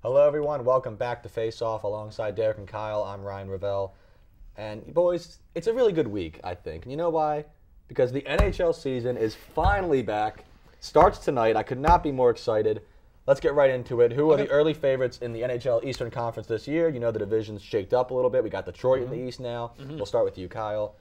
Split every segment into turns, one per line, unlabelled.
Hello, everyone. Welcome back to FaceOff alongside Derek and Kyle. I'm Ryan Rivera. And, boys, it's a really good week, I think. And you know why? Because the NHL season is finally back. Starts tonight. I could not be more excited. Let's get right into it. Who are the early favorites in the NHL Eastern Conference this year? You know the division's shaked up a little bit. We got Detroit in the East now. We'll start with you, Kyle.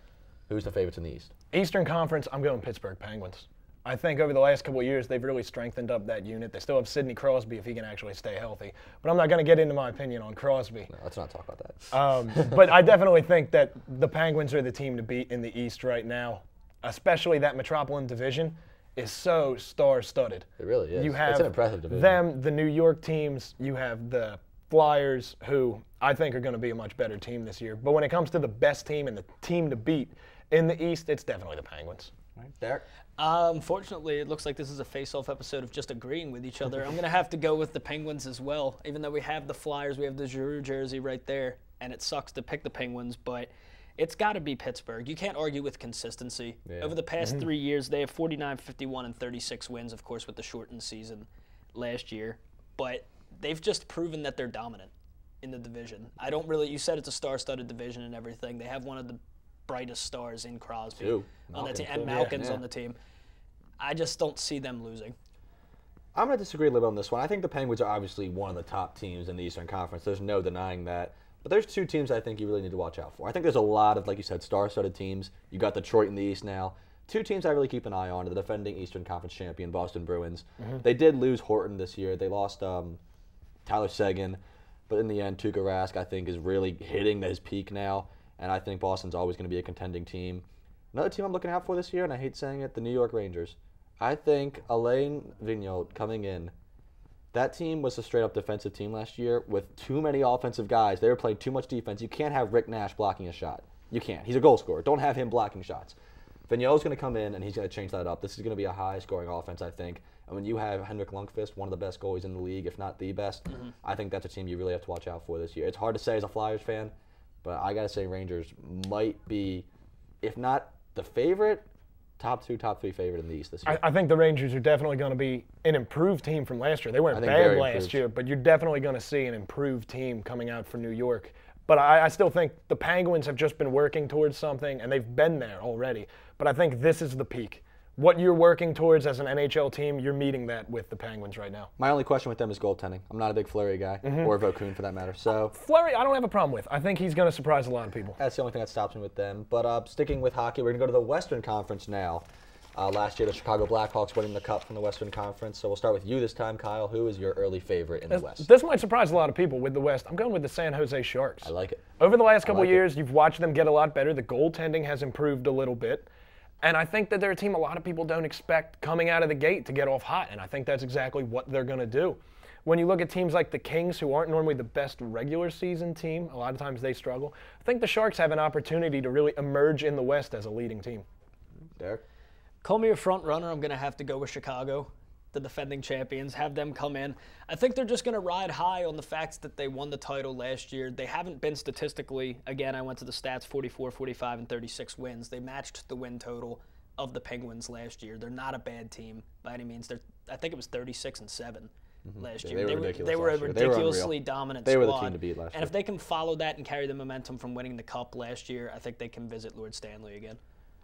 Who's the favorites in the East?
Eastern Conference, I'm going Pittsburgh Penguins. I think over the last couple of years, they've really strengthened up that unit. They still have Sidney Crosby if he can actually stay healthy. But I'm not going to get into my opinion on Crosby.
No, let's not talk about that.
But I definitely think that the Penguins are the team to beat in the East right now, especially that Metropolitan division is so star-studded.
It really is.
You have
it's an impressive division.
them, the New York teams. You have the Flyers, who I think are going to be a much better team this year. But when it comes to the best team and the team to beat in the East, it's definitely the Penguins.
Right, Derek?
Unfortunately, it looks like this is a face-off episode of just agreeing with each other. I'm going to have to go with the Penguins as well. Even though we have the Flyers, we have the Giroux jersey right there, and it sucks to pick the Penguins, but it's got to be Pittsburgh. You can't argue with consistency.
Yeah.
Over the past 3 years, they have 49, 51, and 36 wins, of course, with the shortened season last year. But they've just proven that they're dominant in the division. You said it's a star-studded division and everything. They have one of the brightest stars in Crosby on that team, and Malkin's on the team. I just don't see them losing.
I'm going to disagree a little bit on this one. I think the Penguins are obviously one of the top teams in the Eastern Conference. There's no denying that. But there's two teams I think you really need to watch out for. I think there's a lot of, like you said, star-studded teams. You got Detroit in the East now. Two teams I really keep an eye on are the defending Eastern Conference champion, Boston Bruins. They did lose Horton this year. They lost Tyler Seguin. But in the end, Tuukka Rask, I think, is really hitting his peak now. And I think Boston's always going to be a contending team. Another team I'm looking out for this year, and I hate saying it, the New York Rangers. I think Alain Vigneault coming in, that team was a straight-up defensive team last year with too many offensive guys. They were playing too much defense. You can't have Rick Nash blocking a shot. You can't. He's a goal scorer. Don't have him blocking shots. Vigneault's going to come in, and he's going to change that up. This is going to be a high-scoring offense, I think. And when you have Henrik Lundqvist, one of the best goalies in the league, if not the best, I think that's a team you really have to watch out for this year. It's hard to say as a Flyers fan, but I got to say Rangers might be, if not the favorite, top two, top three favorite in the East this year.
I think the Rangers are definitely going to be an improved team from last year. They weren't bad last year, but you're definitely going to see an improved team coming out for New York. But I still think the Penguins have just been working towards something, and they've been there already. But I think this is the peak. What you're working towards as an NHL team, you're meeting that with the Penguins right now.
My only question with them is goaltending. I'm not a big Fleury guy, or Vokoun for that matter. So
Fleury, I don't have a problem with. I think he's going to surprise a lot of people.
that's the only thing that stops me with them. But sticking with hockey, we're going to go to the Western Conference now. Last year, the Chicago Blackhawks winning the Cup from the Western Conference. So we'll start with you this time, Kyle. Who is your early favorite in the West?
This might surprise a lot of people with the West. I'm going with the San Jose Sharks.
I like it.
Over the last couple of years, you've watched them get a lot better. The goaltending has improved a little bit. And I think that they're a team a lot of people don't expect coming out of the gate to get off hot. And I think that's exactly what they're going to do. When you look at teams like the Kings, who aren't normally the best regular season team, a lot of times they struggle. I think the Sharks have an opportunity to really emerge in the West as a leading team.
Derek?
Call me a front runner. I'm going to have to go with Chicago, the defending champions, have them come in. I think they're just going to ride high on the fact that they won the title last year. They haven't been statistically, again, I went to the stats, 44, 45, and 36 wins. They matched the win total of the Penguins last year. They're not a bad team by any means. I think it was 36 and 7 last year.
They
were a ridiculously dominant squad.
They were the team to beat last year.
And if they can follow that and carry the momentum from winning the Cup last year, I think they can visit Lord Stanley again.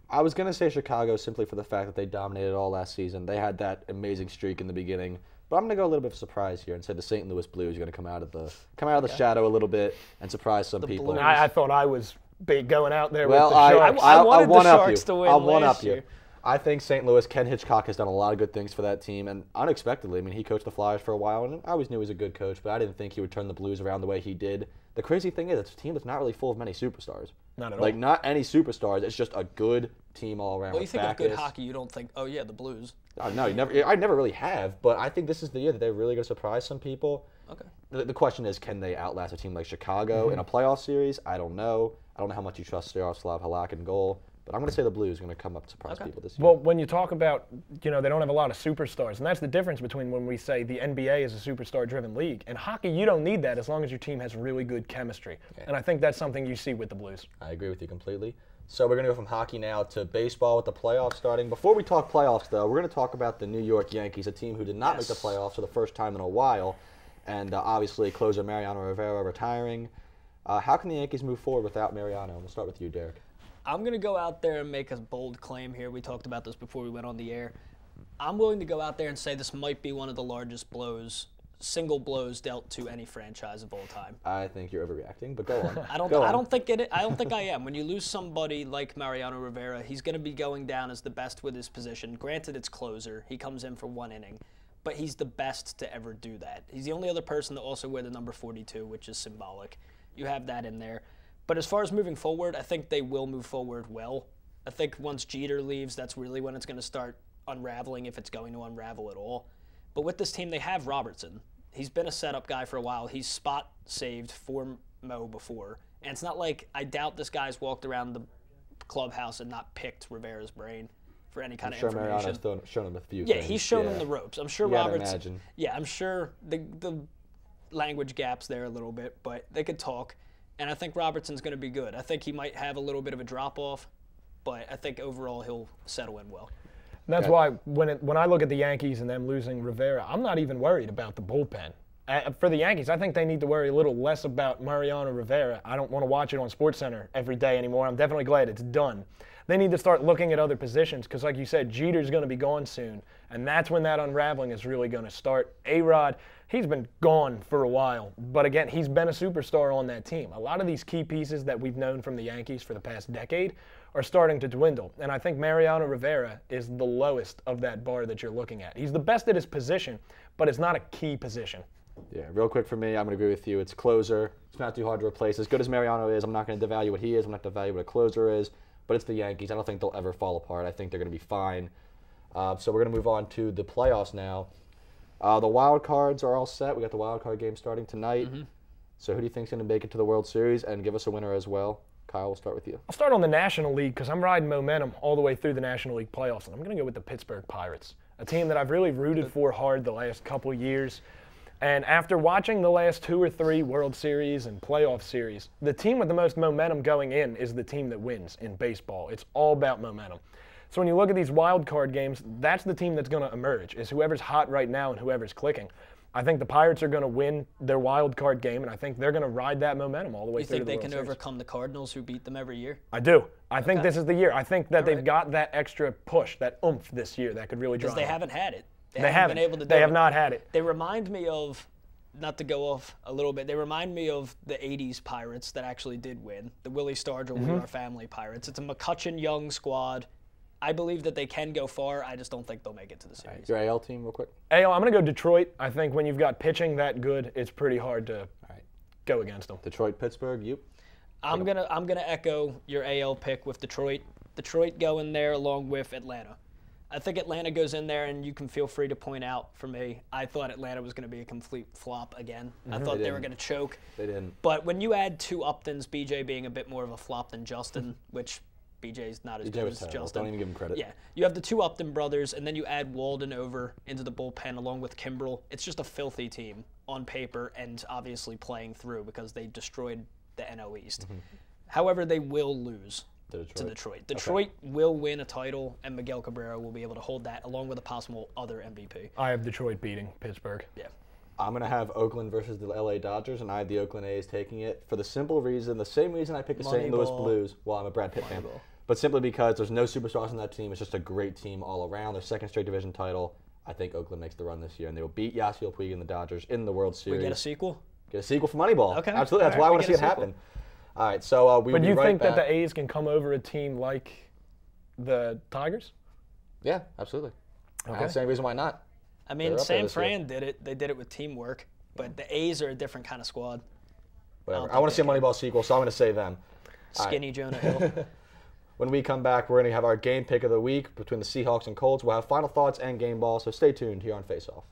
I was going to say Chicago simply for the fact that they dominated all last season. They had that amazing streak in the beginning. But I'm going to go a little bit of a surprise here and say the St. Louis Blues are going to come out of the shadow a little bit and surprise some people.
I thought I was going out there
with the
Sharks.
I wanted the Sharks to win last year.
I think St. Louis, Ken Hitchcock has done a lot of good things for that team, and unexpectedly, I mean, he coached the Flyers for a while, and I always knew he was a good coach, but I didn't think he would turn the Blues around the way he did. The crazy thing is, it's a team that's not really full of many superstars.
Not at all.
Like, not any superstars. It's just a good team all around.
Well, you think of good hockey, you don't think, oh, yeah, the Blues.
No, I never really have, but I think this is the year that they're really going to surprise some people.
Okay.
The question is, can they outlast a team like Chicago in a playoff series? I don't know. I don't know how much you trust Yaroslav Halak in goal. But I'm going to say the Blues are going to come up to surprise people this year.
Well, when you talk about, they don't have a lot of superstars, and that's the difference between when we say the NBA is a superstar-driven league. In hockey, you don't need that as long as your team has really good chemistry. Okay. And I think that's something you see with the Blues.
I agree with you completely. So we're going to go from hockey now to baseball with the playoffs starting. Before we talk playoffs, though, we're going to talk about the New York Yankees, a team who did not make the playoffs for the first time in a while. and obviously closer Mariano Rivera retiring. How can the Yankees move forward without Mariano? We'll start with you, Derek.
I'm going to go out there and make a bold claim here. We talked about this before we went on the air. I'm willing to go out there and say this might be one of the largest single blows dealt to any franchise of all time.
I think you're overreacting, but go on.
I don't think I am. When you lose somebody like Mariano Rivera, he's going to be going down as the best with his position. Granted, it's closer. He comes in for 1 inning, but he's the best to ever do that. He's the only other person to also wear the number 42, which is symbolic. You have that in there. But as far as moving forward, I think they will move forward well. I think once Jeter leaves, that's really when it's going to start unraveling, if it's going to unravel at all. But with this team, they have Robertson. He's been a setup guy for a while. He's spot saved for Mo before. And it's not like I doubt this guy's walked around the clubhouse and not picked Rivera's brain for any kind of information.
Mariano's shown him a few
Yeah,
things.
he's shown him the ropes. I'm sure Robertson.
Imagine.
Yeah, I'm sure the language gaps there a little bit, but they could talk. And I think Robertson's going to be good. I think he might have a little bit of a drop-off, but I think overall he'll settle in well.
And that's why when I look at the Yankees and them losing Rivera, I'm not even worried about the bullpen. For the Yankees, I think they need to worry a little less about Mariano Rivera. I don't want to watch it on SportsCenter every day anymore. I'm definitely glad it's done. They need to start looking at other positions because, like you said, Jeter's going to be gone soon, and that's when that unraveling is really going to start. A-Rod, he's been gone for a while, but again, he's been a superstar on that team. A lot of these key pieces that we've known from the Yankees for the past decade are starting to dwindle, and I think Mariano Rivera is the lowest of that bar that you're looking at. He's the best at his position, but it's not a key position.
Yeah, real quick for me, I'm going to agree with you. It's closer. It's not too hard to replace. As good as Mariano is, I'm not going to devalue what he is. I'm not going to devalue what a closer is. But it's the Yankees. I don't think they'll ever fall apart. I think they're going to be fine. So we're going to move on to the playoffs now. The wild cards are all set. We got the wild card game starting tonight. So who do you think's going to make it to the World Series and give us a winner as well? Kyle, we'll start with you.
I'll start on the National League because I'm riding momentum all the way through the National League playoffs, and I'm going to go with the Pittsburgh Pirates, a team that I've really rooted for hard the last couple years. And after watching the last 2 or 3 World Series and playoff series, the team with the most momentum going in is the team that wins in baseball. It's all about momentum. So when you look at these wild card games, that's the team that's going to emerge, is whoever's hot right now and whoever's clicking. I think the Pirates are going to win their wild card game, and I think they're going to ride that momentum all the way through to the World Series.
You think they can overcome the Cardinals who beat them every year?
I do. I think this is the year. I think that they've got that extra push, that oomph this year that could really drive them.
Because they haven't had it.
They haven't been able to do it. They have not had it.
They remind me of, not to go off a little bit, they remind me of the 80s Pirates that actually did win, the Willie Stargell, We Are Family Pirates. It's a McCutcheon-Young squad. I believe that they can go far. I just don't think they'll make it to the series.
Your AL team real quick?
AL, I'm going to go Detroit. I think when you've got pitching that good, it's pretty hard to go against them.
Detroit, Pittsburgh, you?
I'm gonna echo your AL pick with Detroit. Detroit go in there along with Atlanta. I think Atlanta goes in there, and you can feel free to point out for me, I thought Atlanta was going to be a complete flop again. I thought they were going to choke.
They didn't.
But when you add 2 Uptons, BJ being a bit more of a flop than Justin, which BJ's not as good as Justin.
Don't even give him credit.
Yeah. You have the 2 Upton brothers, and then you add Walden over into the bullpen along with Kimbrel. It's just a filthy team on paper and obviously playing through because they destroyed the NL East. However, they will lose to Detroit. Detroit will win a title, and Miguel Cabrera will be able to hold that along with a possible other MVP.
I have Detroit beating Pittsburgh.
Yeah.
I'm going to have Oakland versus the LA Dodgers, and I have the Oakland A's taking it for the simple reason, the same reason I picked the St. Louis Blues. Well, I'm a Brad Pitt fan. But simply because there's no superstars on that team. It's just a great team all around. Their second straight division title. I think Oakland makes the run this year, and they will beat Yasiel Puig and the Dodgers in the World Series.
We get a sequel?
Get a sequel for Moneyball.
Okay.
Absolutely. That's why I want to see it happen. All right, so we will be right back.
But you think that the A's can come over a team like the Tigers?
Yeah, absolutely.
Okay.
Same reason why not.
I mean, San Fran did it. They did it with teamwork. But the A's are a different kind of squad.
Whatever. I want to see a Moneyball sequel, so I'm going to say them.
Skinny Jonah Hill.
When we come back, we're going to have our game pick of the week between the Seahawks and Colts. We'll have final thoughts and game ball, so stay tuned here on FaceOff.